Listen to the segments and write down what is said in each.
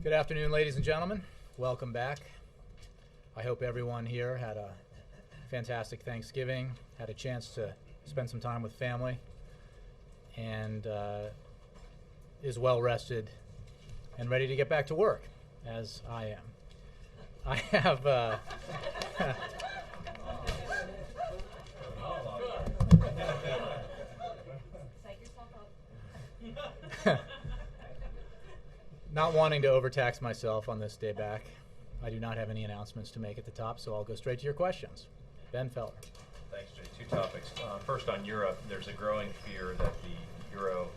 Good afternoon, ladies and gentlemen. Welcome back. I hope everyone here had a fantastic Thanksgiving, had a chance to spend some time with family, and is well rested and ready to get back to work, as I am. I have not wanting to overtax myself on this day back, I do not have any announcements to make at the top, so I'll go straight to your questions. Ben Feller. Thanks, Jay. Two topics. First, on Europe, there's a growing fear that the euro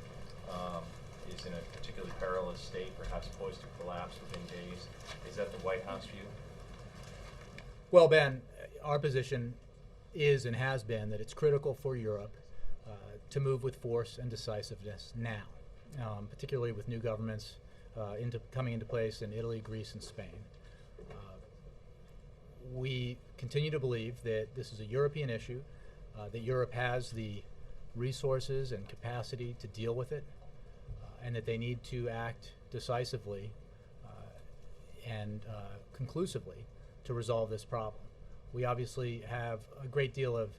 is in a particularly perilous state, perhaps poised to collapse within days. Is that the White House view? Well, Ben, our position is and has been that it's critical for Europe to move with force and decisiveness now, particularly with new governments coming into place in Italy, Greece, and Spain. We continue to believe that this is a European issue, that Europe has the resources and capacity to deal with it, and that they need to act decisively and conclusively to resolve this problem. We obviously have a great deal of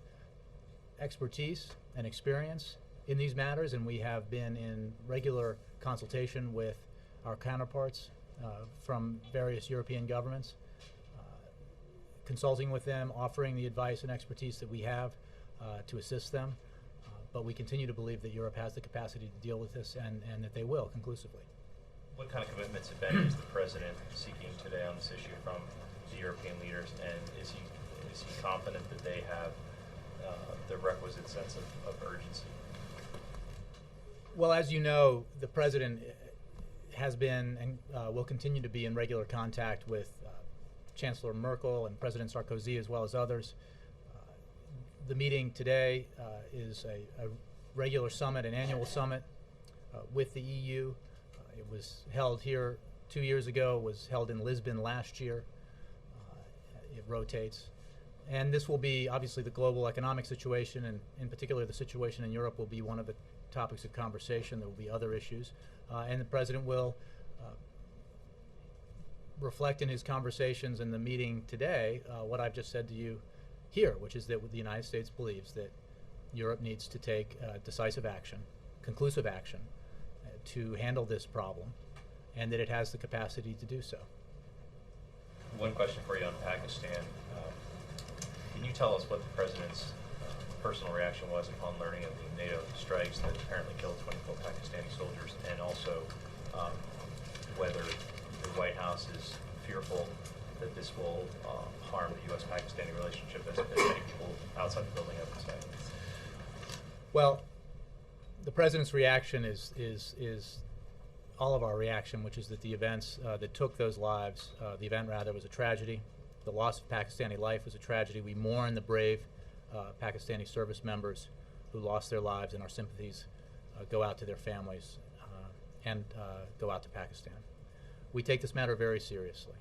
expertise and experience in these matters, and we have been in regular consultation with our counterparts from various European governments, consulting with them, offering the advice and expertise that we have to assist them. But we continue to believe that Europe has the capacity to deal with this and that they will conclusively. What kind of commitments, if any, is the President seeking today on this issue from the European leaders, and is he confident that they have the requisite sense of urgency? Well, as you know, the President has been and will continue to be in regular contact with Chancellor Merkel and President Sarkozy, as well as others. The meeting today is a regular summit, an annual summit with the EU. It was held here 2 years ago, was held in Lisbon last year. It rotates. And this will be, obviously, the global economic situation, and in particular the situation in Europe will be one of the topics of conversation. There will be other issues. And the President will reflect in his conversations in the meeting today what I've just said to you here, which is that the United States believes that Europe needs to take decisive action, conclusive action, to handle this problem, and that it has the capacity to do so. One question for you on Pakistan. Can you tell us what the President's personal reaction was upon learning of the NATO strikes that apparently killed 24 Pakistani soldiers, and also whether the White House is fearful that this will harm the U.S.-Pakistani relationship, as many people outside the building have been saying? Well, the President's reaction is all of our reaction, which is that the events that took those lives, the event rather, was a tragedy. The loss of Pakistani life was a tragedy. We mourn the brave Pakistani service members who lost their lives, and our sympathies go out to their families and go out to Pakistan. We take this matter very seriously.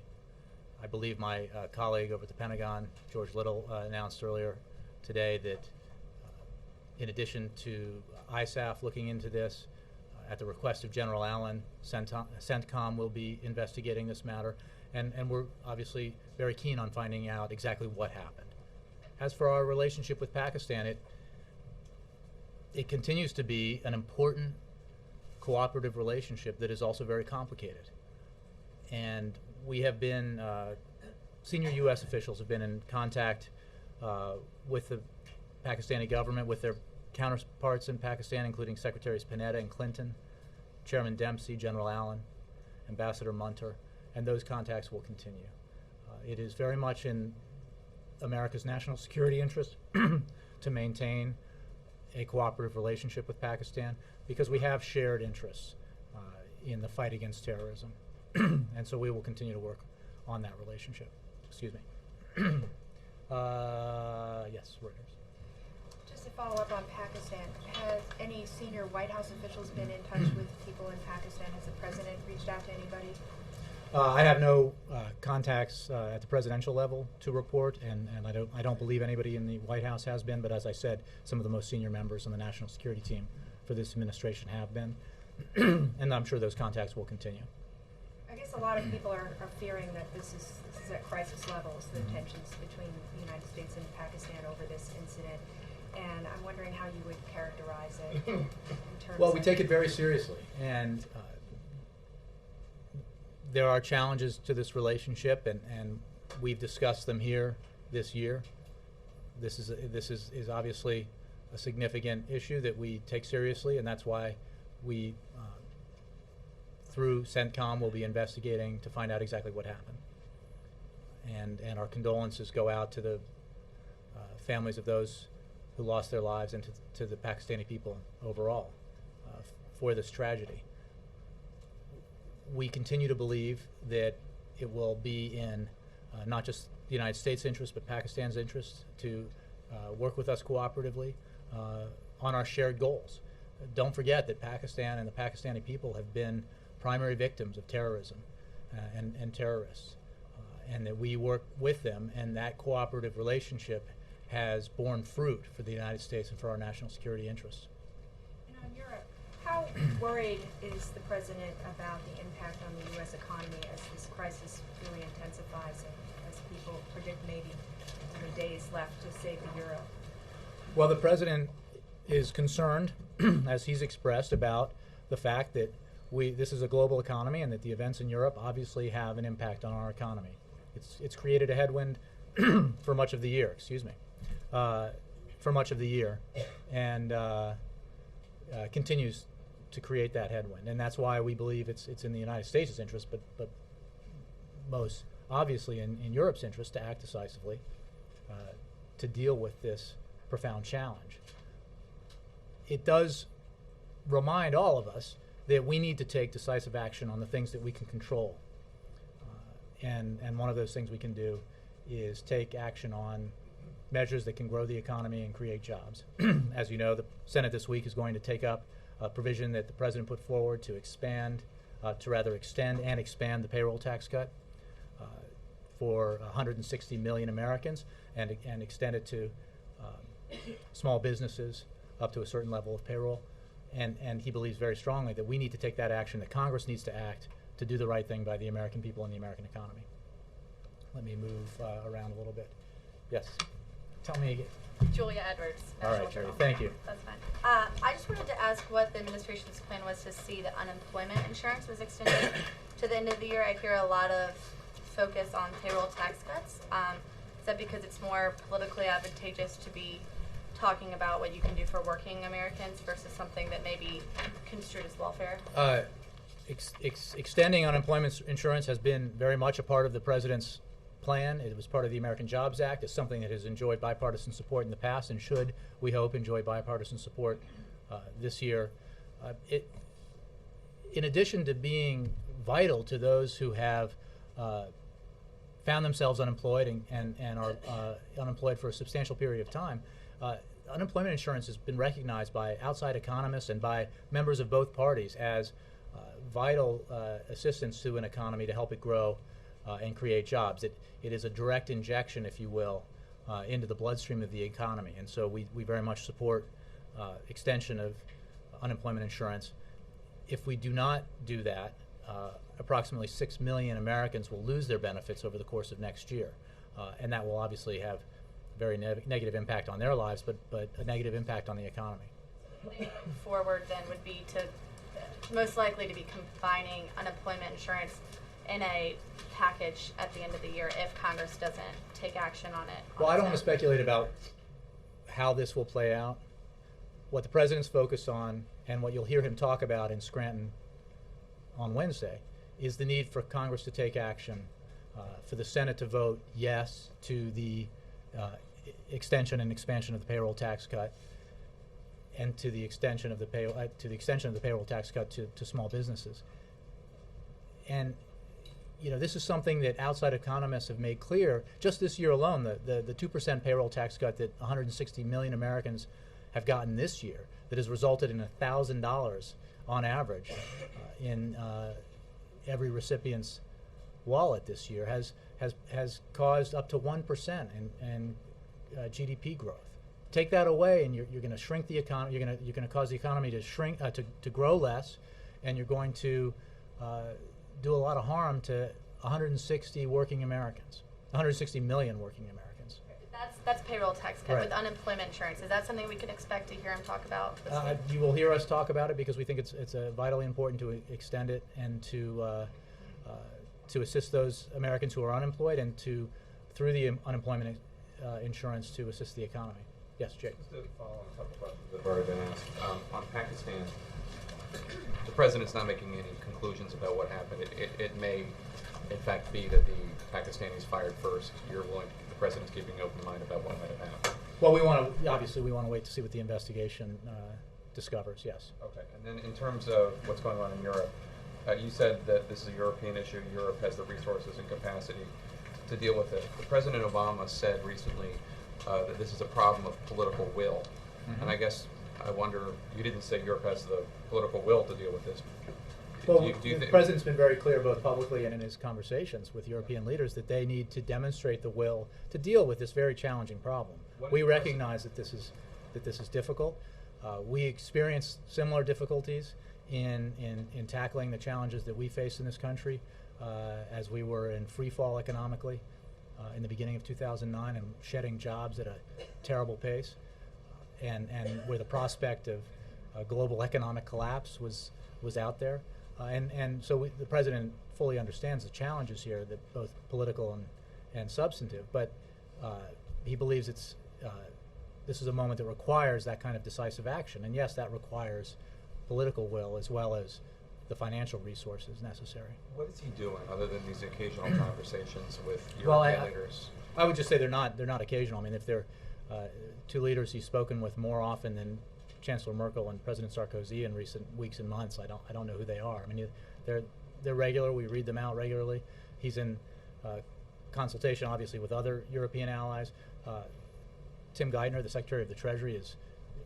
I believe my colleague over at the Pentagon, George Little, announced earlier today that in addition to ISAF looking into this, at the request of General Allen, CENTCOM will be investigating this matter, and we're obviously very keen on finding out exactly what happened. As for our relationship with Pakistan, it continues to be an important cooperative relationship that is also very complicated. And we have been, senior U.S. officials have been in contact with the Pakistani government, with their counterparts in Pakistan, including Secretaries Panetta and Clinton, Chairman Dempsey, General Allen, Ambassador Munter, and those contacts will continue. It is very much in America's national security interest to maintain a cooperative relationship with Pakistan because we have shared interests in the fight against terrorism. And so we will continue to work on that relationship. Excuse me. Yes, Reuters. Just to follow up on Pakistan, has any senior White House officials been in touch with people in Pakistan? Has the President reached out to anybody? I have no contacts at the presidential level to report, and I don't believe anybody in the White House has been. But as I said, some of the most senior members on the national security team for this administration have been, and I'm sure those contacts will continue. I guess a lot of people are fearing that this is at crisis levels, the tensions between the United States and Pakistan over this incident. And I'm wondering how you would characterize it in terms Well, of... we take it very seriously, and there are challenges to this relationship, and we've discussed them here this year. This is obviously a significant issue that we take seriously, and that's why we, through CENTCOM, will be investigating to find out exactly what happened. And our condolences go out to the families of those who lost their lives and to the Pakistani people overall for this tragedy. We continue to believe that it will be in not just the United States' interest, but Pakistan's interest to work with us cooperatively on our shared goals. Don't forget that Pakistan and the Pakistani people have been primary victims of terrorism and terrorists, and that we work with them, and that cooperative relationship has borne fruit for the United States and for our national security interests. And on Europe, how worried is the President about the impact on the U.S. economy as this crisis really intensifies and as people predict maybe days left to save the euro? Well, the President is concerned, as he's expressed, about the fact that this is a global economy and that the events in Europe obviously have an impact on our economy. It's created a headwind for much of the year, for much of the year, and continues to create that headwind. And that's why we believe it's in the United States' interest, but most obviously in Europe's interest, to act decisively to deal with this profound challenge. It does remind all of us that we need to take decisive action on the things that we can control. And one of those things we can do is take action on measures that can grow the economy and create jobs. As you know, the Senate this week is going to take up a provision that the President put forward to extend and expand the payroll tax cut for 160 million Americans, and extend it to small businesses up to a certain level of payroll. And he believes very strongly that we need to take that action, that Congress needs to act to do the right thing by the American people and the American economy. Let me move around a little bit. Yes, tell me again. Julia Edwards. All right, Jerry, thank you. That's fine. I just wanted to ask what the administration's plan was to see the unemployment insurance was extended to the end of the year. I hear a lot of focus on payroll tax cuts. Is that because it's more politically advantageous to be talking about what you can do for working Americans versus something that may be construed as welfare? Extending unemployment insurance has been very much a part of the President's plan. It was part of the American Jobs Act. It's something that has enjoyed bipartisan support in the past and should, we hope, enjoy bipartisan support this year. In addition to being vital to those who have found themselves unemployed and are unemployed for a substantial period of time, unemployment insurance has been recognized by outside economists and by members of both parties as vital assistance to an economy to help it grow and create jobs. It is a direct injection, if you will, into the bloodstream of the economy. And so we very much support extension of unemployment insurance. If we do not do that, approximately 6 million Americans will lose their benefits over the course of next year. And that will obviously have a very negative impact on their lives, but a negative impact on the economy. Forward then would be to most likely to be combining unemployment insurance in a package at the end of the year if Congress doesn't take action on it. Well, I don't want to speculate about how this will play out. What the President's focused on, and what you'll hear him talk about in Scranton on Wednesday, is the need for Congress to take action, for the Senate to vote yes to the extension and expansion of the payroll tax cut, and to the extension of the payroll tax cut to small businesses. And this is something that outside economists have made clear. Just this year alone, the 2% payroll tax cut that 160 million Americans have gotten this year, that has resulted in $1,000 on average in every recipient's wallet this year, has caused up to 1% in GDP growth. Take that away, and you're going to shrink the economy. You're going to cause the economy to shrink, to grow less, and you're going to do a lot of harm to 160 working Americans, 160 million working Americans. That's payroll tax cut. Right. With unemployment insurance, is that something we can expect to hear him talk about this week? You will hear us talk about it because we think it's vitally important to extend it and to assist those Americans who are unemployed and to, through the unemployment insurance, to assist the economy. Yes, Jake. Just to follow on a couple of questions that have already been asked. On Pakistan, the president's not making any conclusions about what happened. It may, in fact, be that the Pakistanis fired first. The president's keeping an open mind about what might have happened. Well, we want to wait to see what the investigation discovers. Yes. Okay. And then in terms of what's going on in Europe, you said that this is a European issue. Europe has the resources and capacity to deal with it. President Obama said recently that this is a problem of political will. Mm-hmm. And I guess I wonder, you didn't say Europe has the political will to deal with this. Well, do you the think president's been very clear, both publicly and in his conversations with European leaders, that they need to demonstrate the will to deal with this very challenging problem. We recognize that this is difficult. We experience similar difficulties in tackling the challenges that we face in this country as we were in free fall economically in the beginning of 2009 and shedding jobs at a terrible pace, and where the prospect of global economic collapse was out there. And so the president fully understands the challenges here, that both political and substantive, but he believes this is a moment that requires that kind of decisive action. And yes, that requires political will as well as the financial resources necessary. What is he doing other than these occasional conversations with European leaders? I would just say they're not occasional. I mean, if they're two leaders he's spoken with more often than Chancellor Merkel and President Sarkozy in recent weeks and months, I don't know who they are. I mean, they're regular. We read them out regularly. He's in consultation, obviously, with other European allies. Tim Geithner, the Secretary of the Treasury, is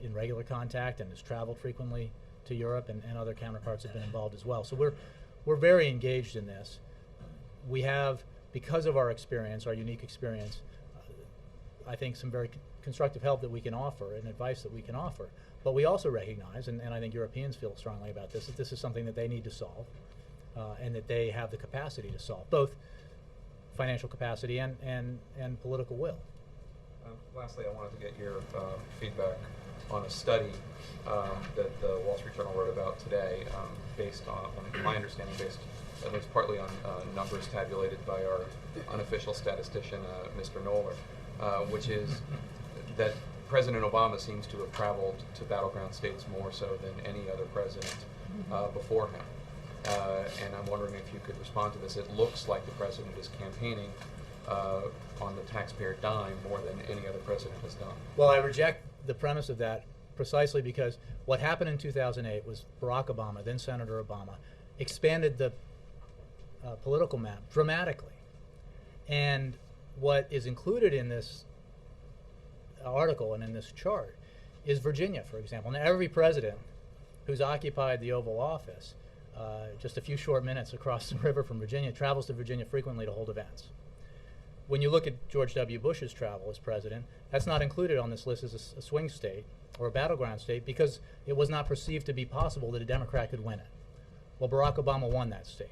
in regular contact and has traveled frequently to Europe, and other counterparts have been involved as well. So we're very engaged in this. We have, because of our experience, our unique experience, I think some very constructive help that we can offer and advice that we can offer. But we also recognize, and I think Europeans feel strongly about this, that this is something that they need to solve and that they have the capacity to solve, both financial capacity and political will. Lastly, I wanted to get your feedback on a study that the Wall Street Journal wrote about today, based on my understanding, based at least partly on numbers tabulated by our unofficial statistician, Mr. Knoller, which is that President Obama seems to have traveled to battleground states more so than any other president before him. And I'm wondering if you could respond to this. It looks like the president is campaigning on the taxpayer dime more than any other president has done. Well, I reject the premise of that precisely because what happened in 2008 was Barack Obama, then Senator Obama, expanded the political map dramatically. And what is included in this article and in this chart is Virginia, for example. Now, every president who's occupied the Oval Office, just a few short minutes across the river from Virginia, travels to Virginia frequently to hold events. When you look at George W. Bush's travel as president, that's not included on this list as a swing state or a battleground state because it was not perceived to be possible that a Democrat could win it. Well, Barack Obama won that state.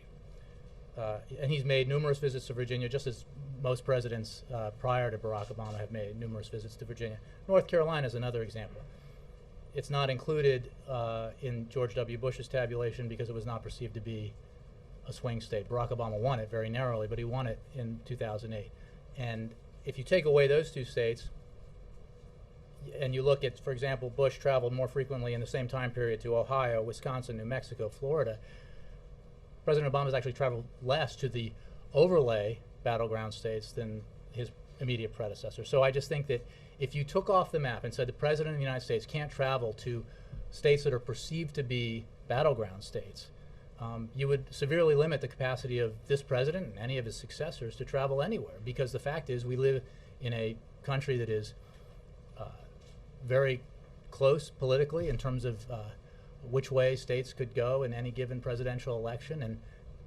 And he's made numerous visits to Virginia, just as most presidents prior to Barack Obama have made numerous visits to Virginia. North Carolina is another example. It's not included in George W. Bush's tabulation because it was not perceived to be a swing state. Barack Obama won it very narrowly, but he won it in 2008. And if you take away those two states, and you look at, for example, Bush traveled more frequently in the same time period to Ohio, Wisconsin, New Mexico, Florida, President Obama has actually traveled less to the overlay battleground states than his immediate predecessor. So I just think that if you took off the map and said the President of the United States can't travel to states that are perceived to be battleground states, you would severely limit the capacity of this president and any of his successors to travel anywhere, because the fact is we live in a country that is very close politically in terms of which way states could go in any given presidential election, and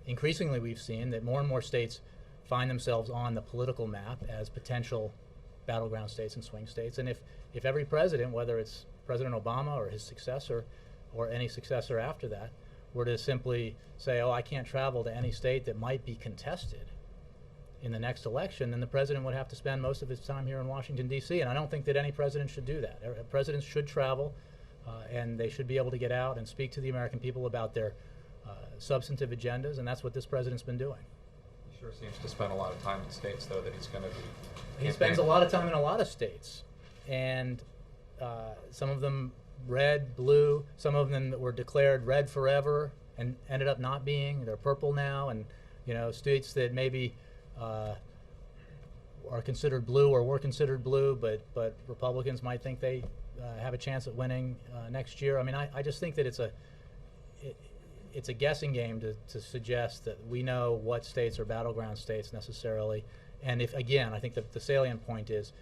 increasingly we've seen that more and more states find themselves on the political map as potential battleground states and swing states. And if every president, whether it's President Obama or his successor or any successor after that, were to simply say, oh, I can't travel to any state that might be contested in the next election, then the president would have to spend most of his time here in Washington, D.C., and I don't think that any president should do that. Presidents should travel, and they should be able to get out and speak to the American people about their substantive agendas, and that's what this president's been doing. He sure seems to spend a lot of time in states, though, that he's going to be. He spends a lot of time in a lot of states, and some of them red, blue, some of them that were declared red forever and ended up not being. They're purple now, and states that maybe are considered blue or were considered blue, but Republicans might think they have a chance at winning next year. I mean, I just think that it's a guessing game to suggest that we know what states are battleground states necessarily. And if, again, I think the salient point is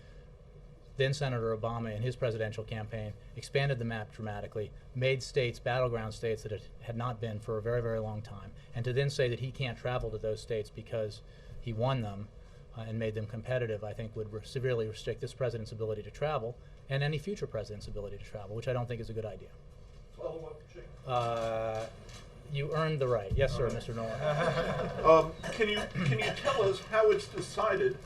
then Senator Obama in his presidential campaign expanded the map dramatically, made states battleground states that it had not been for a very, very long time. And to then say that he can't travel to those states because he won them and made them competitive, I think would severely restrict this president's ability to travel and any future president's ability to travel, which I don't think is a good idea. Follow-up, Chief. You earned the right. Yes, sir, Mr. Nolan. Can you tell us how it's decided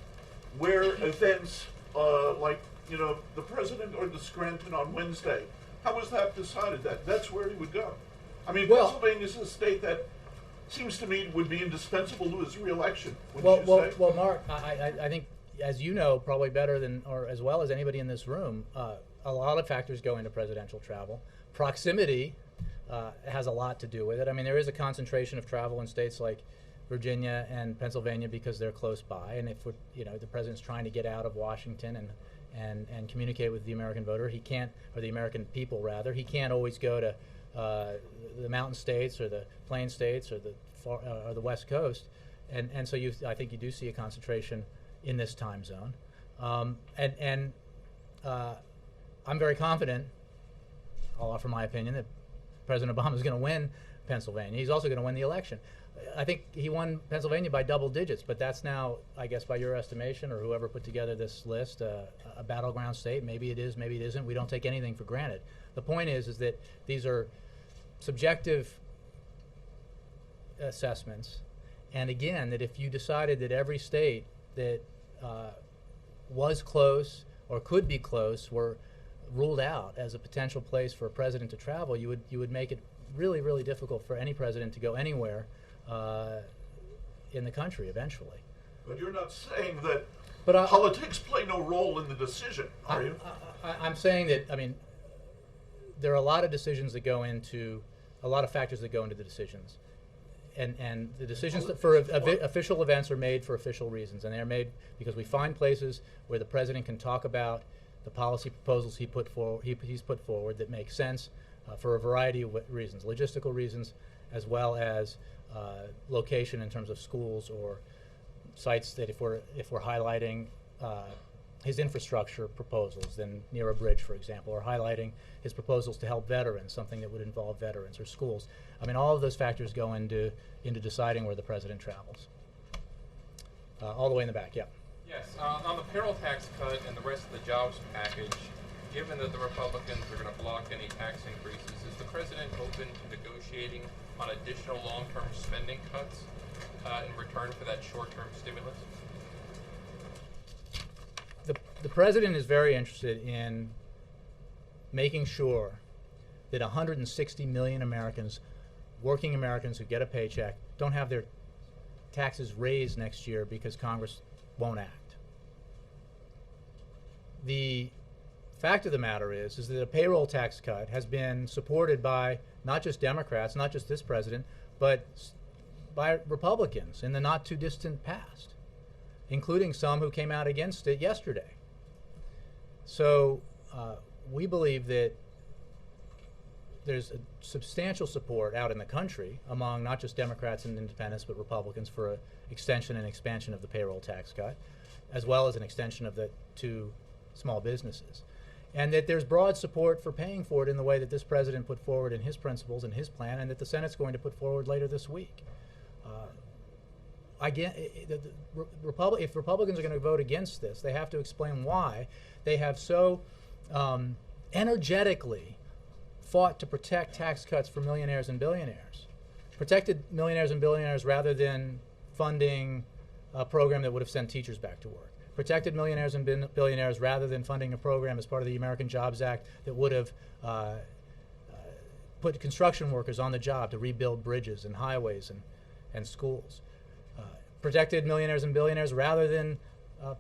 where events like the president or the Scranton on Wednesday? How was that decided? That's where he would go. I mean, Well, Pennsylvania is a state that seems to me would be indispensable to his reelection. Well, Mark, I think, as you know, probably better than or as well as anybody in this room, a lot of factors go into presidential travel. Proximity has a lot to do with it. I mean, there is a concentration of travel in states like Virginia and Pennsylvania because they're close by, and if the president's trying to get out of Washington and communicate with the American voter, he can't, or the American people rather, he can't always go to the mountain states or the plain states or the West Coast, and so I think you do see a concentration in this time zone, and I'm very confident. I'll offer my opinion that President Obama is going to win Pennsylvania. He's also going to win the election. I think he won Pennsylvania by double digits, but that's now, I guess, by your estimation or whoever put together this list, a battleground state. Maybe it is, maybe it isn't. We don't take anything for granted. The point is that these are subjective assessments, and again, that if you decided that every state that was close or could be close were ruled out as a potential place for a president to travel, you would make it really, really difficult for any president to go anywhere in the country eventually. But you're not saying that But politics play no role in the decision, are you? I'm saying that, I mean, there are a lot of decisions that go into, a lot of factors that go into the decisions. And the decisions for official events are made for official reasons, and they're made because we find places where the president can talk about the policy proposals he's put forward that make sense for a variety of reasons, logistical reasons, as well as location in terms of schools or sites that if we're highlighting his infrastructure proposals, then near a bridge, for example, or highlighting his proposals to help veterans, something that would involve veterans or schools. I mean, all of those factors go into deciding where the president travels. All the way in the back, yeah. Yes, on the payroll tax cut and the rest of the jobs package, given that the Republicans are going to block any tax increases, is the president open to negotiating on additional long-term spending cuts in return for that short-term stimulus? The president is very interested in making sure that 160 million Americans, working Americans who get a paycheck, don't have their taxes raised next year because Congress won't act. The fact of the matter is that a payroll tax cut has been supported by not just Democrats, not just this president, but by Republicans in the not too distant past, including some who came out against it yesterday. So we believe that there's a substantial support out in the country among not just Democrats and independents, but Republicans for an extension and expansion of the payroll tax cut, as well as an extension of it to small businesses. And that there's broad support for paying for it in the way that this president put forward in his principles and his plan, and that the Senate's going to put forward later this week. Again, if Republicans are going to vote against this, they have to explain why they have so energetically fought to protect tax cuts for millionaires and billionaires, Protected millionaires and billionaires rather than funding a program that would have sent teachers back to work. Protected millionaires and billionaires rather than funding a program as part of the American Jobs Act that would have put construction workers on the job to rebuild bridges and highways and schools. Protected millionaires and billionaires rather than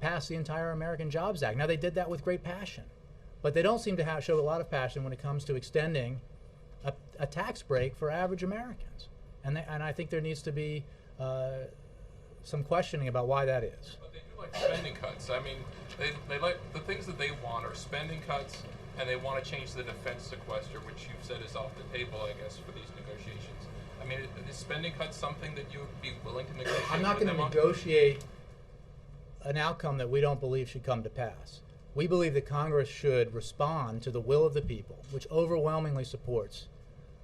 pass the entire American Jobs Act. Now, they did that with great passion, but they don't seem to show a lot of passion when it comes to extending a tax break for average Americans. And I think there needs to be some questioning about why that is. But they do like spending cuts. I mean, they like the things that they want are spending cuts, and they want to change the defense sequester, which you've said is off the table, I guess, for these negotiations. I mean, is spending cuts something that you would be willing to negotiate? I'm not going to negotiate an outcome that we don't believe should come to pass. We believe that Congress should respond to the will of the people, which overwhelmingly supports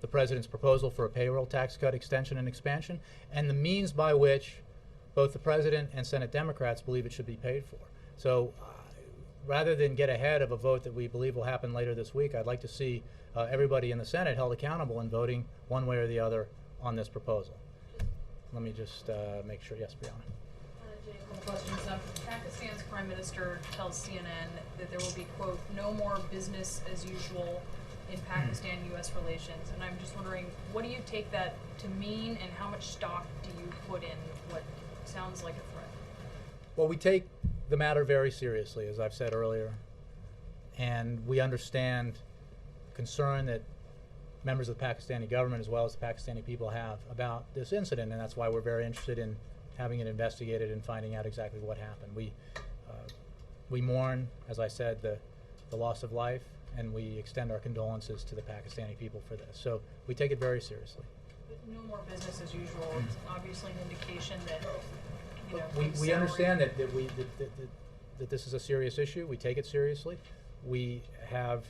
the President's proposal for a payroll tax cut extension and expansion, and the means by which both the President and Senate Democrats believe it should be paid for. So rather than get ahead of a vote that we believe will happen later this week, I'd like to see everybody in the Senate held accountable in voting one way or the other on this proposal. Let me just make sure. Yes, Brianna. Jay, a couple questions. Pakistan's Prime Minister tells CNN that there will be, quote, no more business as usual in Pakistan-U.S. relations. And I'm just wondering, what do you take that to mean, and how much stock do you put in what sounds like a threat? Well, we take the matter very seriously, as I've said earlier, and we understand concern that members of the Pakistani government as well as the Pakistani people have about this incident, and that's why we're very interested in having it investigated and finding out exactly what happened. We mourn, as I said, the loss of life, and we extend our condolences to the Pakistani people for this. So we take it very seriously. But no more business as usual. It's obviously an indication that, you know, We understand that this is a serious issue. We take it seriously. We have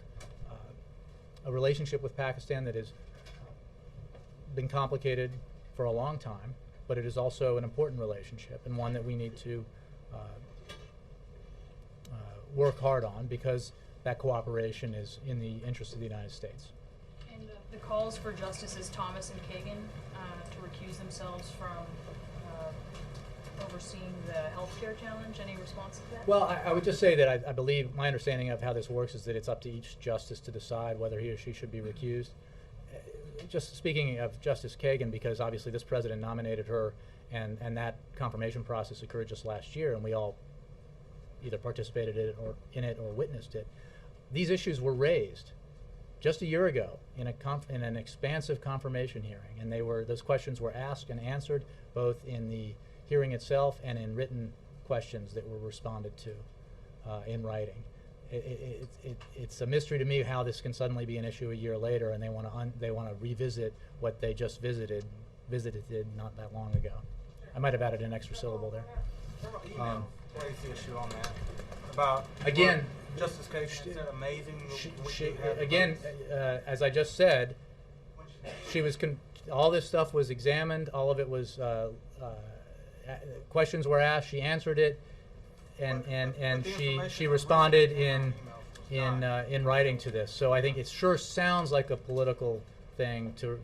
a relationship with Pakistan that has been complicated for a long time, but it is also an important relationship and one that we need to work hard on, because that cooperation is in the interest of the United States. And the calls for Justices Thomas and Kagan to recuse themselves from overseeing the healthcare challenge, any response to that? Well, I would just say that I believe my understanding of how this works is that it's up to each justice to decide whether he or she should be recused. Just speaking of Justice Kagan, because obviously this president nominated her, and that confirmation process occurred just last year, and we all either participated in it or witnessed it. These issues were raised just a year ago in an expansive confirmation hearing, and those questions were asked and answered both in the hearing itself and in written questions that were responded to in writing. It's a mystery to me how this can suddenly be an issue a year later, and they want to revisit what they just visited not that long ago. I might have added an extra syllable there. Raised the issue on that about again. Justice Kagan said amazing. As I just said, she was all this stuff was examined. All of it was questions were asked. She answered it, and she responded in writing to this. So I think it sure sounds like a political thing to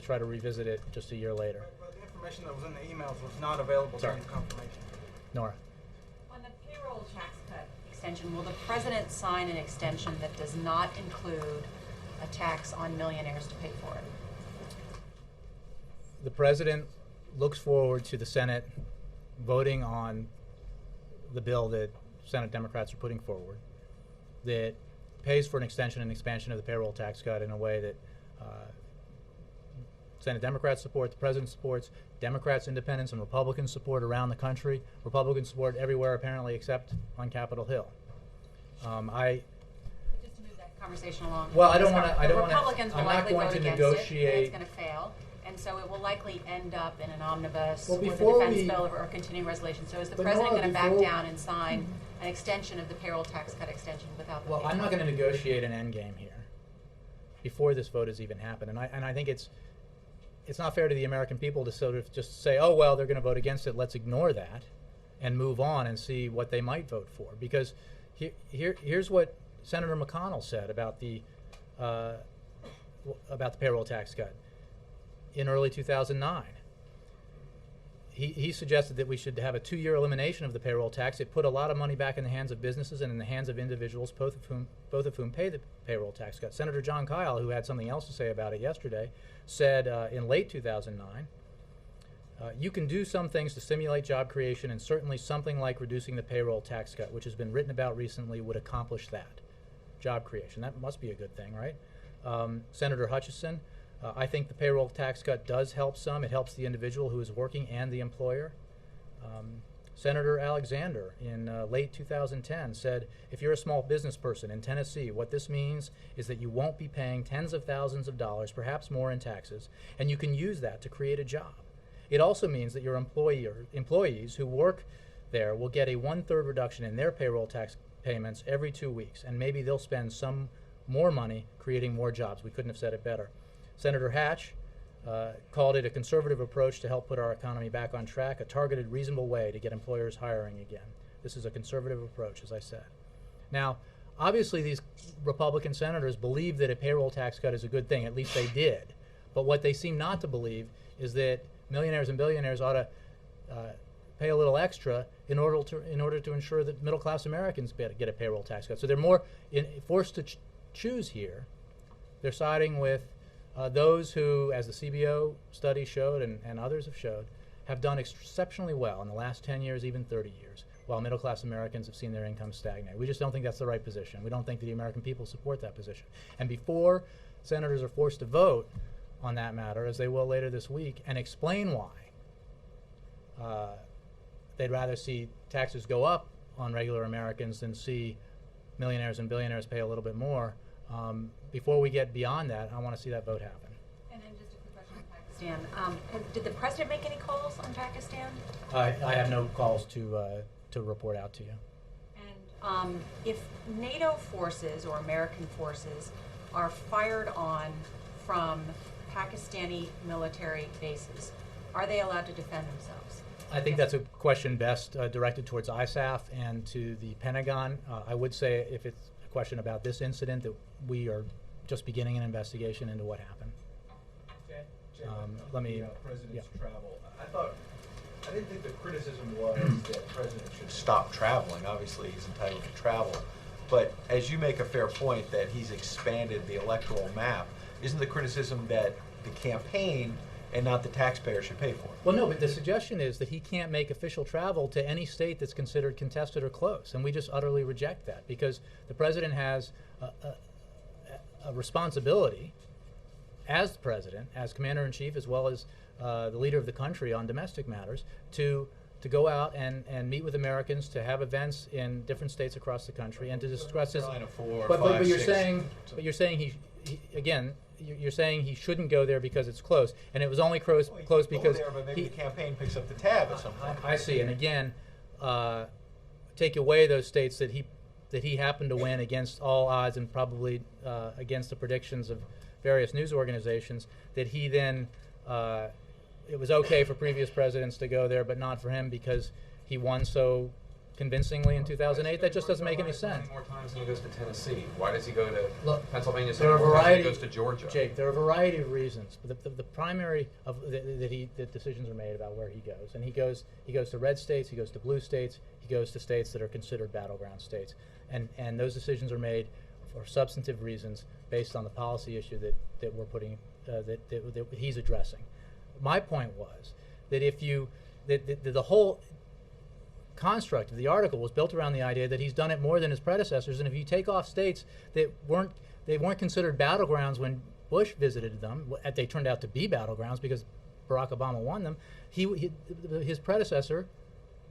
try to revisit it just a year later. But the information that was in the emails was not available during the confirmation. Nora. On the payroll tax cut extension, will the president sign an extension that does not include a tax on millionaires to pay for it? The president looks forward to the Senate voting on the bill that Senate Democrats are putting forward that pays for an extension and expansion of the payroll tax cut in a way that Senate Democrats support, the president supports, Democrats, independents, and Republicans support around the country. Republicans support everywhere apparently except on Capitol Hill. Just to move that conversation along. Well, I don't want to. The Republicans will I'm not likely going vote to against negotiate. it, and it's going to fail, and so it will likely end up in an omnibus Well, or the before defense we- bill or continuing resolution. So is the But president Nora, going to back before- down and sign an extension of the payroll tax cut extension without the? Well, I'm not going to negotiate an end game here before this vote has even happened, and I think it's not fair to the American people to sort of just say, oh well, they're going to vote against it. Let's ignore that and move on and see what they might vote for. Because here's what Senator McConnell said about the payroll tax cut. in early 2009. He suggested that we should have a 2-year elimination of the payroll tax. It put a lot of money back in the hands of businesses and in the hands of individuals, both of whom pay the payroll tax cut. Senator John Kyle, who had something else to say about it yesterday, said in late 2009, you can do some things to stimulate job creation, and certainly something like reducing the payroll tax cut, which has been written about recently, would accomplish that. Job creation. That must be a good thing, right? Senator Hutchison, I think the payroll tax cut does help some. It helps the individual who is working and the employer. Senator Alexander in late 2010 said, if you're a small business person in Tennessee, what this means is that you won't be paying tens of thousands of dollars, perhaps more in taxes, and you can use that to create a job. It also means that your employees who work there will get a 1/3 reduction in their payroll tax payments every 2 weeks, and maybe they'll spend some more money creating more jobs. We couldn't have said it better. Senator Hatch called it a conservative approach to help put our economy back on track, a targeted, reasonable way to get employers hiring again. This is a conservative approach, as I said. Now, obviously these Republican senators believe that a payroll tax cut is a good thing, at least they did. But what they seem not to believe is that millionaires and billionaires ought to pay a little extra in order to ensure that middle-class Americans get a payroll tax cut. So they're more forced to choose here. They're siding with those who, as the CBO study showed and others have showed, have done exceptionally well in the last 10 years, even 30 years, while middle-class Americans have seen their incomes stagnate. We just don't think that's the right position. We don't think that the American people support that position. And before senators are forced to vote on that matter, as they will later this week, and explain why they'd rather see taxes go up on regular Americans than see millionaires and billionaires pay a little bit more, before we get beyond that, I want to see that vote happen. And then just a quick question on Pakistan. Did the president make any calls on Pakistan? I have no calls to report out to you. And if NATO forces or American forces are fired on from Pakistani military bases, are they allowed to defend themselves? I think that's a question best directed towards ISAF and to the Pentagon. I would say if it's a question about this incident that we are just beginning an investigation into what happened. Let me. President's travel. I didn't think the criticism was that President should stop traveling. Obviously, he's entitled to travel. But as you make a fair point that he's expanded the electoral map, isn't the criticism that the campaign and not the taxpayer should pay for it? Well, no, but the suggestion is that he can't make official travel to any state that's considered contested or close, and we just utterly reject that because the president has a responsibility as the president, as commander-in-chief, as well as the leader of the country on domestic matters, to go out and meet with Americans, to have events in different states across the country, and to discuss his. But you're saying you're saying he shouldn't go there because it's close, and it was only close because there, but maybe the campaign picks up the tab at some point. I see, and again, take away those states that he happened to win against all odds and probably against the predictions of various news organizations, that he then it was okay for previous presidents to go there, but not for him because he won so convincingly in 2008. That just doesn't make any sense. More times than he goes to Tennessee. Why does he go to Pennsylvania? There are a variety. He goes to Georgia. Jake, there are a variety of reasons. But the primary of that decisions are made about where he goes, and he goes to red states, he goes to blue states, he goes to states that are considered battleground states, and those decisions are made for substantive reasons based on the policy issue that we're putting that he's addressing. My point was that if you the whole construct of the article was built around the idea that he's done it more than his predecessors, and if you take off states that weren't considered battlegrounds when Bush visited them, they turned out to be battlegrounds because Barack Obama won them. His predecessor,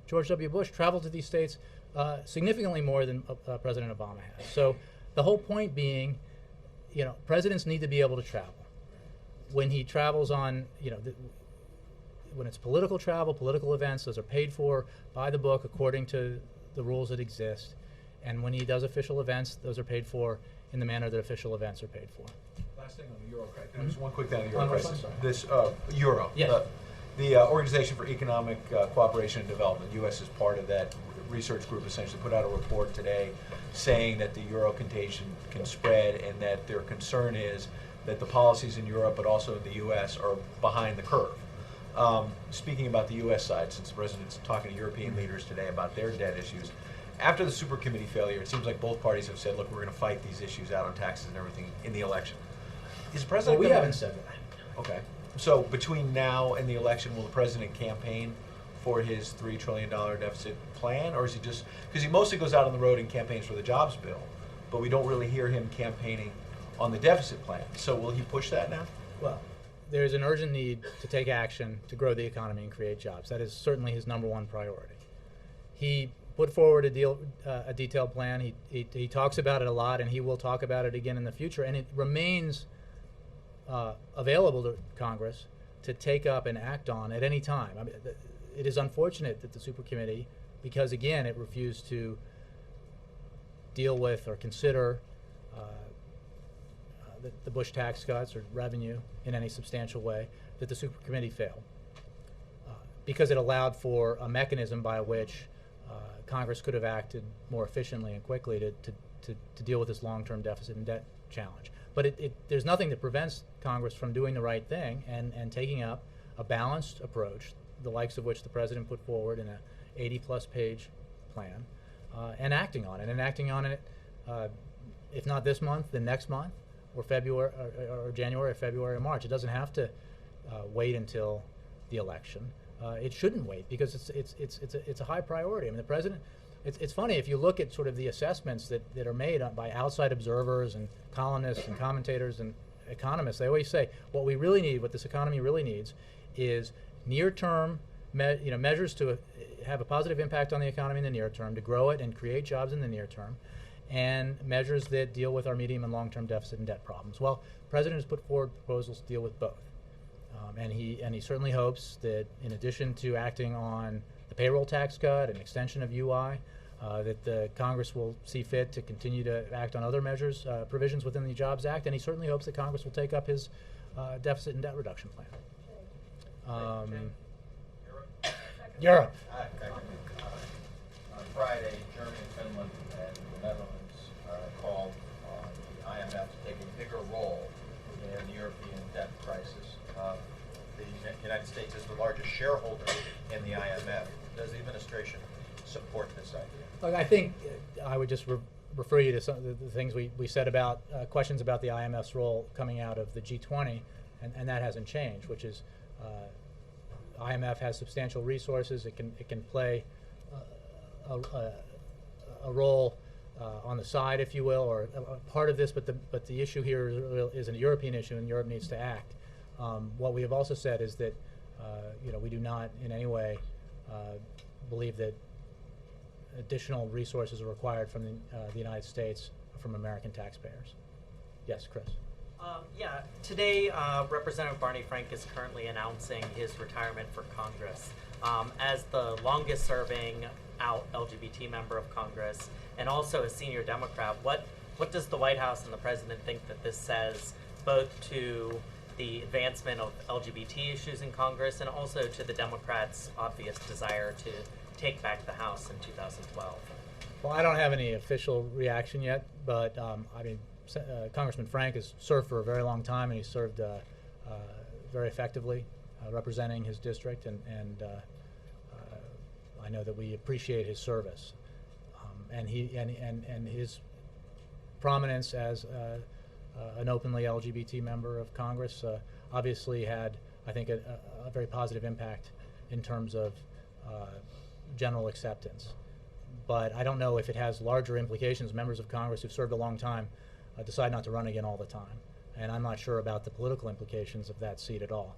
George W. Bush, traveled to these states significantly more than President Obama has. So the whole point being, presidents need to be able to travel. When he travels on, when it's political travel, political events, those are paid for by the book according to the rules that exist. And when he does official events, those are paid for in the manner that official events are paid for. Last thing on the Euro crisis. Just one quick thing on the Euro On what, crisis. I'm sorry? This Euro. Yes. The Organization for Economic Cooperation and Development, U.S. is part of that research group, essentially put out a report today saying that the Euro contagion can spread and that their concern is that the policies in Europe, but also in the U.S., are behind the curve. Speaking about the U.S. side, since the President's talking to European leaders today about their debt issues, after the super committee failure, it seems like both parties have said, look, we're going to fight these issues out on taxes and everything in the election. Is the President Well, we gonna- haven't said that. Okay. So between now and the election, will the President campaign for his $3 trillion deficit plan? Or is he just, because he mostly goes out on the road and campaigns for the jobs bill, but we don't really hear him campaigning on the deficit plan. So will he push that now? Well, there's an urgent need to take action to grow the economy and create jobs. That is certainly his number one priority. He put forward a detailed plan. He talks about it a lot, and he will talk about it again in the future. And it remains available to Congress to take up and act on at any time. I mean, it is unfortunate that the super committee, because again, it refused to deal with or consider the Bush tax cuts or revenue in any substantial way, that the super committee failed because it allowed for a mechanism by which Congress could have acted more efficiently and quickly to deal with this long-term deficit and debt challenge. But there's nothing that prevents Congress from doing the right thing and taking up a balanced approach, the likes of which the President put forward in a 80-plus page plan, and acting on it. And acting on it, if not this month, then next month, or February, or January, or February, or March. It doesn't have to wait until the election. It shouldn't wait because it's a high priority. I mean, the President. It's funny if you look at sort of the assessments that are made by outside observers and columnists and commentators and economists. They always say what we really need, what this economy really needs, is near-term measures to have a positive impact on the economy in the near term, to grow it and create jobs in the near term, and measures that deal with our medium and long-term deficit and debt problems. Well, the President has put forward proposals to deal with both. And he certainly hopes that in addition to acting on the payroll tax cut and extension of UI, that the Congress will see fit to continue to act on other measures, provisions within the Jobs Act, and he certainly hopes that Congress will take up his deficit and debt reduction plan. Europe. On Friday, Germany, Finland, and the Netherlands called on the IMF to take a bigger role in the European debt crisis. The United States is the largest shareholder in the IMF. Does the administration support this idea? Look, I think I would just refer you to some of the things we said about questions about the IMF's role coming out of the G20, and that hasn't changed, which is IMF has substantial resources. It can play a role on the side, if you will, or a part of this. But the issue here is a European issue, and Europe needs to act. What we have also said is that we do not in any way believe that additional resources are required from the United States from American taxpayers. Yes, Chris. Yeah, today Representative Barney Frank is currently announcing his retirement for Congress. As the longest serving out LGBT member of Congress and also a senior Democrat, what does the White House and the President think that this says both to the advancement of LGBT issues in Congress and also to the Democrats' obvious desire to take back the House in 2012? Well, I don't have any official reaction yet, but I mean, Congressman Frank has served for a very long time, and he served very effectively representing his district, and I know that we appreciate his service, and his prominence as an openly LGBT member of Congress obviously had, I think, a very positive impact in terms of general acceptance. But I don't know if it has larger implications. Members of Congress who've served a long time decide not to run again all the time. And I'm not sure about the political implications of that seat at all.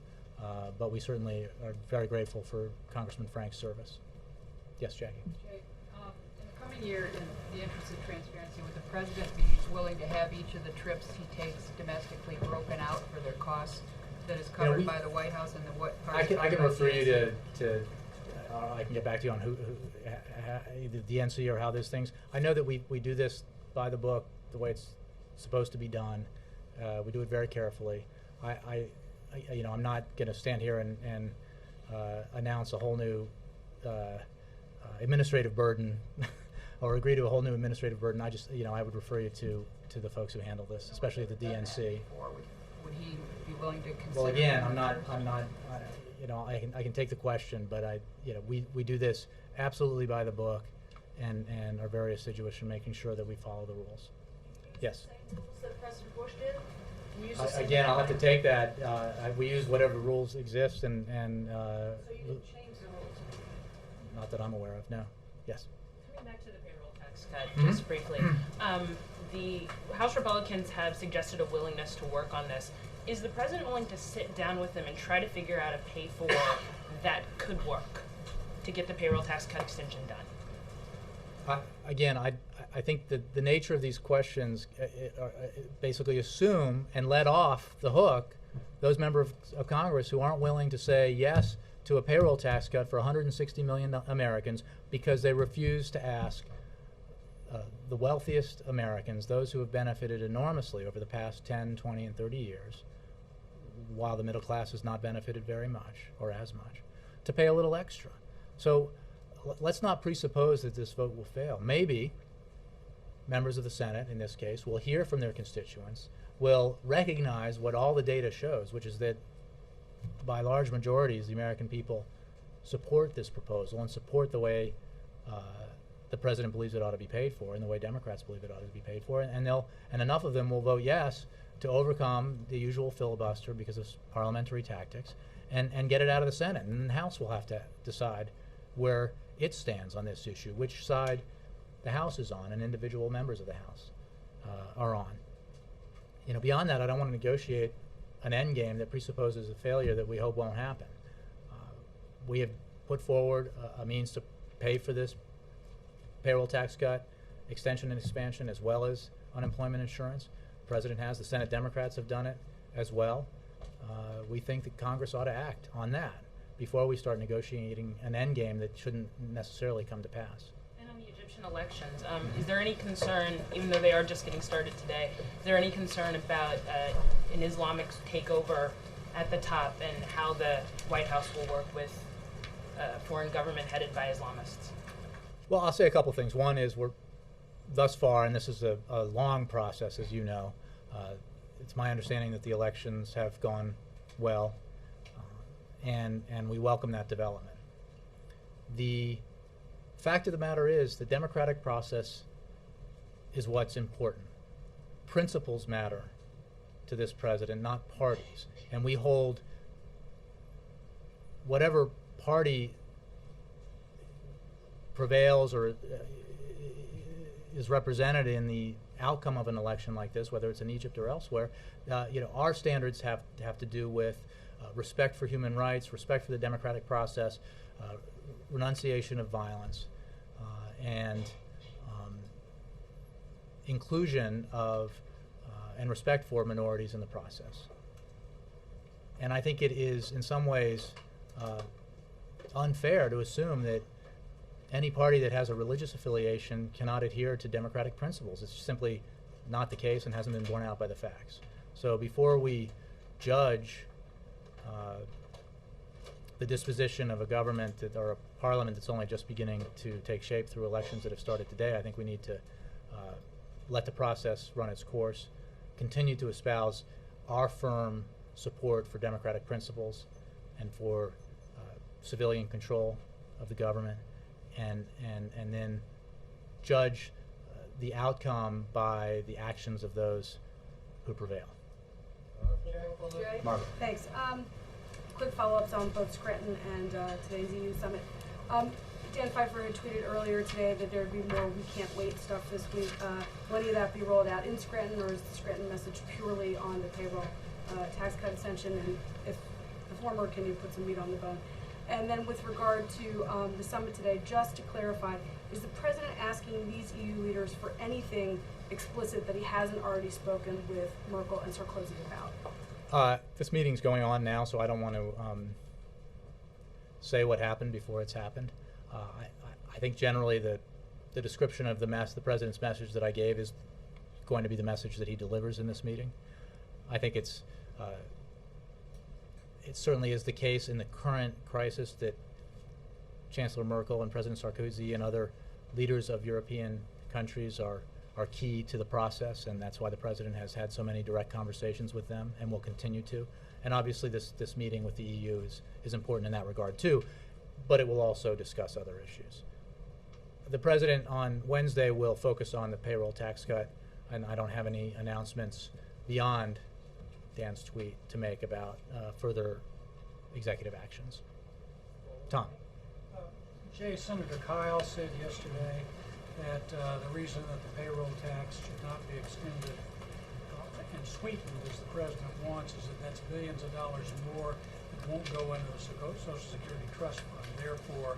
But we certainly are very grateful for Congressman Frank's service. Yes, Jackie? Jay, in the coming year, in the interest of transparency, would the President be willing to have each of the trips he takes domestically broken out for their costs that is covered by the White House and the what? I can refer you to I can get back to you on who either the DNC or how those things. I know that we do this by the book, the way it's supposed to be done. We do it very carefully. I'm not going to stand here and announce a whole new administrative burden or agree to a whole new administrative burden. I just, I would refer you to the folks who handle this, especially the DNC. would he be willing to consider? Well, again, I can take the question, but we do this absolutely by the book and are very assiduous in making sure that we follow the rules. Yes. Same rules that President Bush did? Can you use the same Again, I'll have to guidelines? take that. We use whatever rules exist and So you didn't change the rules? not that I'm aware of, no. Yes. Coming back to the payroll tax cut, Mhm. just briefly, the House Republicans have suggested a willingness to work on this. Is the president willing to sit down with them and try to figure out a pay for that could work to get the payroll tax cut extension done? Again, I think that the nature of these questions basically assume and let off the hook those members of Congress who aren't willing to say yes to a payroll tax cut for 160 million Americans because they refuse to ask the wealthiest Americans, those who have benefited enormously over the past 10, 20, and 30 years, while the middle class has not benefited very much or as much, to pay a little extra. So let's not presuppose that this vote will fail. Maybe members of the Senate, in this case, will hear from their constituents, will recognize what all the data shows, which is that by large majorities, the American people support this proposal and support the way the president believes it ought to be paid for and the way Democrats believe it ought to be paid for, and enough of them will vote yes to overcome the usual filibuster because of parliamentary tactics and get it out of the Senate. And the House will have to decide where it stands on this issue, which side the House is on and individual members of the House are on. Beyond that, I don't want to negotiate an end game that presupposes a failure that we hope won't happen. We have put forward a means to pay for this payroll tax cut, extension and expansion, as well as unemployment insurance. The President has, the Senate Democrats have done it as well. We think that Congress ought to act on that before we start negotiating an end game that shouldn't necessarily come to pass. And on the Egyptian elections, is there any concern, even though they are just getting started today, is there any concern about an Islamic takeover at the top and how the White House will work with a foreign government headed by Islamists? Well, I'll say a couple things. One is we're thus far, and this is a long process, as you know, it's my understanding that the elections have gone well, and we welcome that development. The fact of the matter is the democratic process is what's important. Principles matter to this president, not parties. And we hold whatever party prevails or is represented in the outcome of an election like this, whether it's in Egypt or elsewhere, our standards have to do with respect for human rights, respect for the democratic process, renunciation of violence, and inclusion of and respect for minorities in the process. And I think it is, in some ways, unfair to assume that any party that has a religious affiliation cannot adhere to democratic principles. It's simply not the case and hasn't been borne out by the facts. So before we judge the disposition of a government or a parliament that's only just beginning to take shape through elections that have started today, I think we need to let the process run its course, continue to espouse our firm support for democratic principles and for civilian control of the government, and then judge the outcome by the actions of those who prevail. Jay? Margaret. Thanks. Quick follow-ups on both Scranton and today's EU summit. Dan Pfeiffer had tweeted earlier today that there would be more "we can't wait" stuff this week. Will any of that be rolled out in Scranton, or is the Scranton message purely on the payroll tax cut extension? And if the former, can you put some meat on the bone? And then with regard to the summit today, just to clarify, is the president asking these EU leaders for anything explicit that he hasn't already spoken with Merkel and Sarkozy about? This meeting's going on now, so I don't want to say what happened before it's happened. I think generally the description of the president's message that I gave is going to be the message that he delivers in this meeting. I think it certainly is the case in the current crisis that Chancellor Merkel and President Sarkozy and other leaders of European countries are are key to the process, and that's why the President has had so many direct conversations with them and will continue to. And obviously this meeting with the EU is important in that regard too, but it will also discuss other issues. The President on Wednesday will focus on the payroll tax cut, and I don't have any announcements beyond Dan's tweet to make about further executive actions. Tom. Jay, Senator Kyle said yesterday that the reason that the payroll tax should not be extended and sweetened as the President wants is that that's billions of dollars more that won't go into the Social Security Trust Fund. Therefore,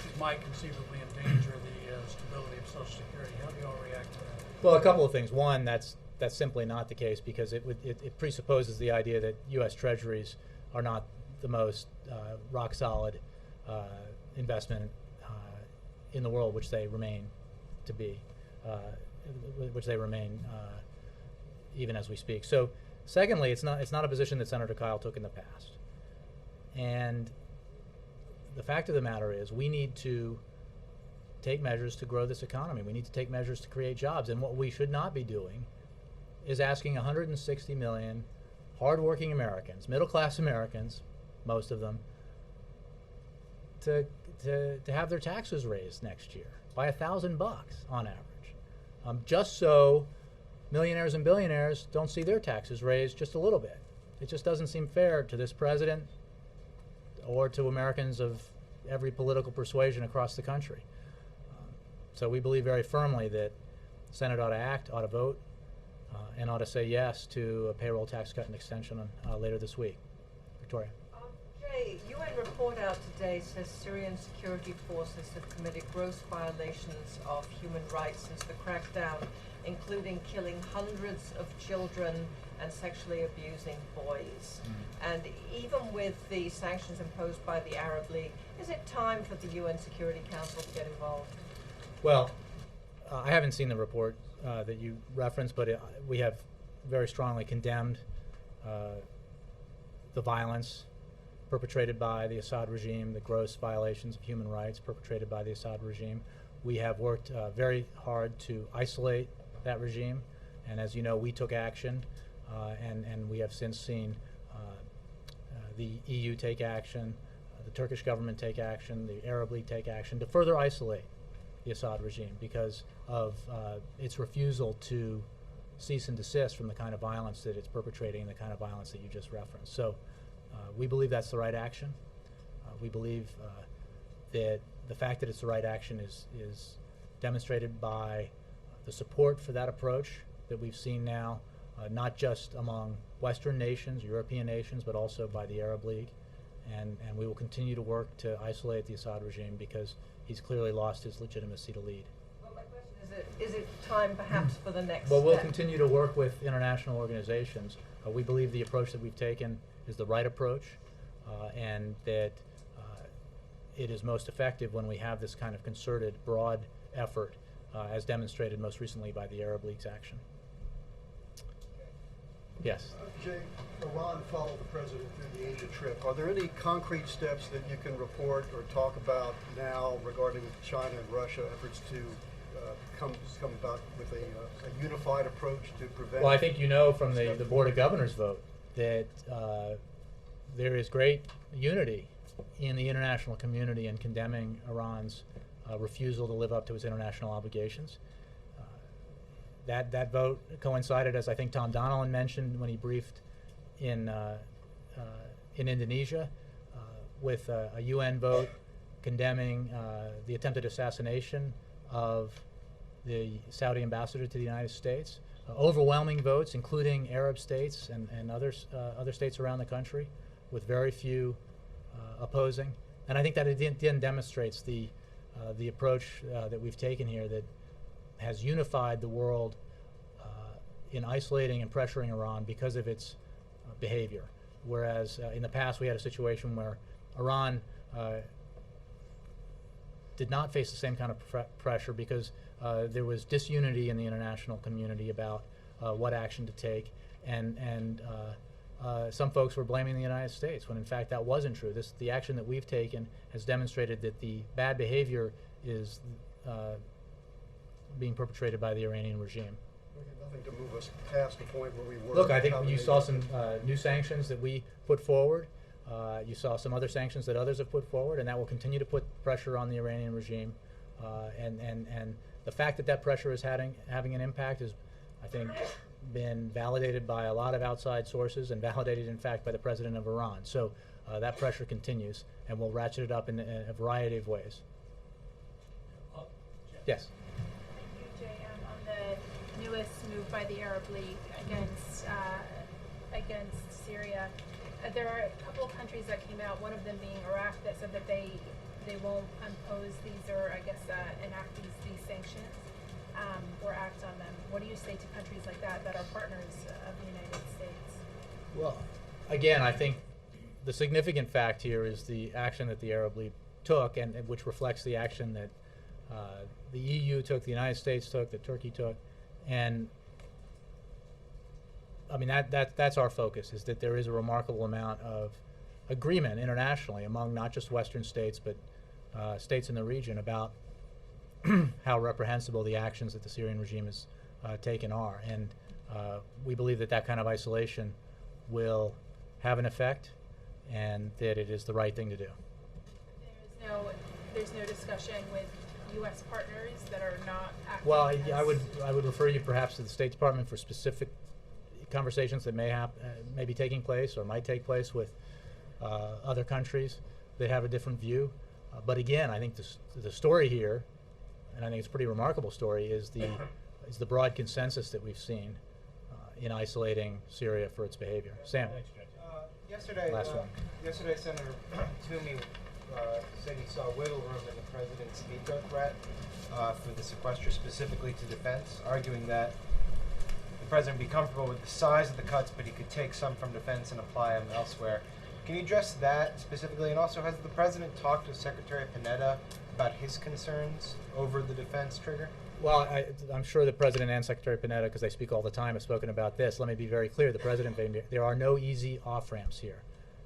it might conceivably endanger the stability of Social Security. How do you all react to that? Well, a couple of things. One, that's simply not the case, because it presupposes the idea that U.S. Treasuries are not the most rock solid investment in the world, which they remain to be, which they remain even as we speak. So, secondly, it's not a position that Senator Kyle took in the past. And the fact of the matter is, we need to take measures to grow this economy. We need to take measures to create jobs. And what we should not be doing is asking 160 million hardworking Americans, middle-class Americans, most of them, to have their taxes raised next year by $1,000 on average, just so millionaires and billionaires don't see their taxes raised just a little bit. It just doesn't seem fair to this president or to Americans of every political persuasion across the country. So we believe very firmly that the Senate ought to act, ought to vote, and ought to say yes to a payroll tax cut and extension later this week. Victoria. Jay, UN report out today says Syrian security forces have committed gross violations of human rights since the crackdown, including killing hundreds of children and sexually abusing boys. And even with the sanctions imposed by the Arab League, is it time for the UN Security Council to get involved? Well, I haven't seen the report that you referenced, but we have very strongly condemned the violence perpetrated by the Assad regime, the gross violations of human rights perpetrated by the Assad regime. We have worked very hard to isolate that regime, and as you know, we took action, and we have since seen the EU take action, the Turkish government take action, the Arab League take action to further isolate the Assad regime because of its refusal to cease and desist from the kind of violence that it's perpetrating, the kind of violence that you just referenced. So we believe that's the right action. We believe that the fact that it's the right action is demonstrated by the support for that approach that we've seen now, not just among Western nations, European nations, but also by the Arab League. And we will continue to work to isolate the Assad regime because he's clearly lost his legitimacy to lead. Well, my question is it time perhaps for the next Well, we'll step? continue to work with international organizations. We believe the approach that we've taken is the right approach, and that it is most effective when we have this kind of concerted, broad effort, as demonstrated most recently by the Arab League's action. Yes. Jay, Iran followed the president through the Asia trip. Are there any concrete steps that you can report or talk about now regarding China and Russia efforts to come about with a unified approach to prevent? Well, I think you know from the Board of Governors vote that there is great unity in the international community in condemning Iran's refusal to live up to its international obligations. That vote coincided, as I think Tom Donilon mentioned when he briefed in Indonesia, with a UN vote condemning the attempted assassination of the Saudi ambassador to the United States. Overwhelming votes, including Arab states and other states around the country, with very few opposing. And I think that it again demonstrates the approach that we've taken here that has unified the world in isolating and pressuring Iran because of its behavior. Whereas in the past we had a situation where Iran did not face the same kind of pressure because there was disunity in the international community about what action to take, and some folks were blaming the United States when in fact that wasn't true. The action that we've taken has demonstrated that the bad behavior is being perpetrated by the Iranian regime. Nothing to move us past the point where we were. Look, I think how you they- saw some new sanctions that we put forward. You saw some other sanctions that others have put forward, and that will continue to put pressure on the Iranian regime. And the fact that that pressure is having an impact is, I think, been validated by a lot of outside sources and validated, in fact, by the president of Iran. So that pressure continues, and we'll ratchet it up in a variety of ways. Yes. Thank you, Jay. On the newest move by the Arab League against Syria, there are a couple of countries that came out, one of them being Iraq, that said that they won't impose these, or I guess enact these sanctions or act on them. What do you say to countries like that are partners of the United States? Well, again, I think the significant fact here is the action that the Arab League took, and which reflects the action that the EU took, the United States took, that Turkey took, and I mean that's our focus, is that there is a remarkable amount of agreement internationally among not just Western states but states in the region about how reprehensible the actions that the Syrian regime has taken are, and we believe that that kind of isolation will have an effect, and that it is the right thing to do. There's no discussion with U.S. partners that are not acting. Well, I would refer you perhaps to the State Department for specific conversations that may be taking place or might take place with other countries that have a different view. But again, I think the story here, and I think it's a pretty remarkable story, is the broad consensus that we've seen in isolating Syria for its behavior. Sam. Yesterday, Last one. Yesterday, Senator Toomey said he saw wiggle room in the president's veto threat for the sequester specifically to defense, arguing that the president would be comfortable with the size of the cuts, but he could take some from defense and apply them elsewhere. Can you address that specifically? And also, has the president talked to Secretary Panetta about his concerns over the defense trigger? Well, I'm sure the President and Secretary Panetta, because they speak all the time, have spoken about this. Let me be very clear. The President, there are no easy off-ramps here.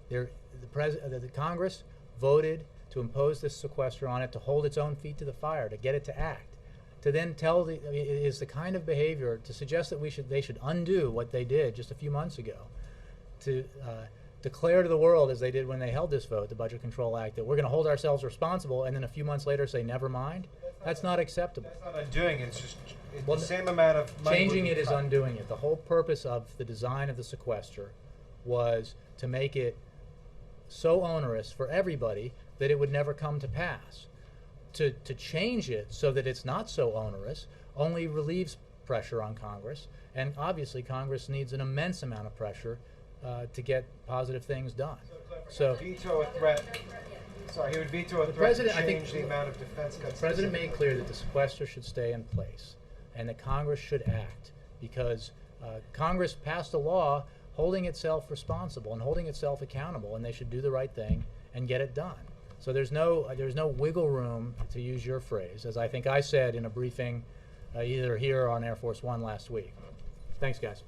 The Congress voted to impose this sequester on it, to hold its own feet to the fire, to get it to act. To then it is the kind of behavior to suggest that they should undo what they did just a few months ago, to declare to the world, as they did when they held this vote, the Budget Control Act, that we're going to hold ourselves responsible, and then a few months later say, never mind. That's not acceptable. That's not undoing it. It's just the same amount of money. Changing it is undoing it. The whole purpose of the design of the sequester was to make it so onerous for everybody that it would never come to pass. To change it so that it's not so onerous only relieves pressure on Congress, and obviously Congress needs an immense amount of pressure to get positive things done. So veto a threat. Sorry, he would veto a threat to change the amount of defense cuts. The President made clear that the sequester should stay in place and that Congress should act, because Congress passed a law holding itself responsible and holding itself accountable, and they should do the right thing and get it done. So there's no wiggle room, to use your phrase, as I think I said in a briefing either here or on Air Force One last week. Thanks, guys.